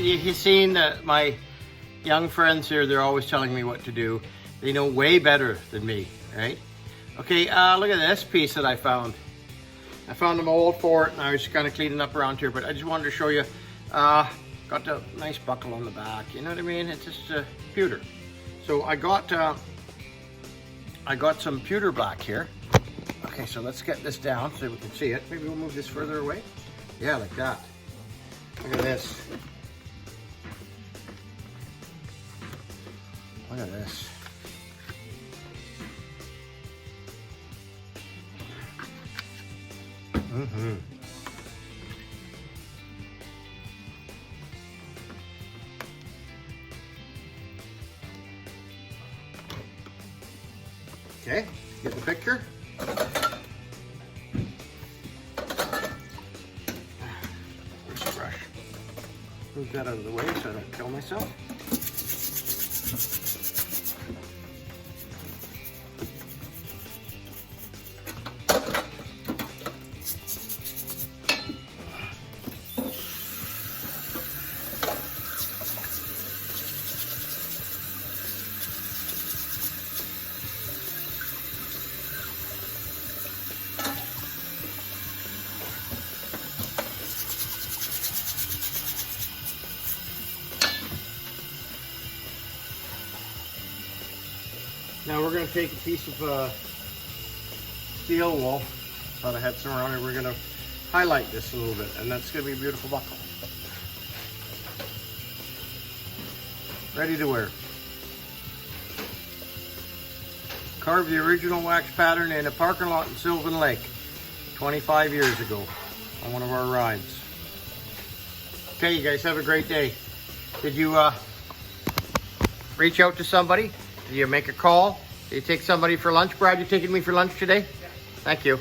you've seen my young friends here, they're always telling me what to do. They know way better than me, right? Okay, look at this piece that I found. I found a mold for it and I was kind of cleaning up around here, but I just wanted to show you. Got the nice buckle on the back, you know what I mean? It's just pewter. So I got some pewter black here. Okay, so let's get this down so we can see it. Maybe we'll move this further away. Yeah, like that. Look at this. Look at this. Mm-hmm. Okay, get the picture. Where's the brush? Move that out of the way so I don't kill myself. Now we're going to take a piece of steel wool, thought I had some around here, we're going to highlight this a little bit, and that's going to be a beautiful buckle. Ready to wear. Carved the original wax pattern in a parking lot in Sylvan Lake 25 years ago on one of our rides. Okay, you guys have a great day. Did you reach out to somebody? Did you make a call? Did you take somebody for lunch? Brad, you taking me for lunch today? Yeah. Thank you.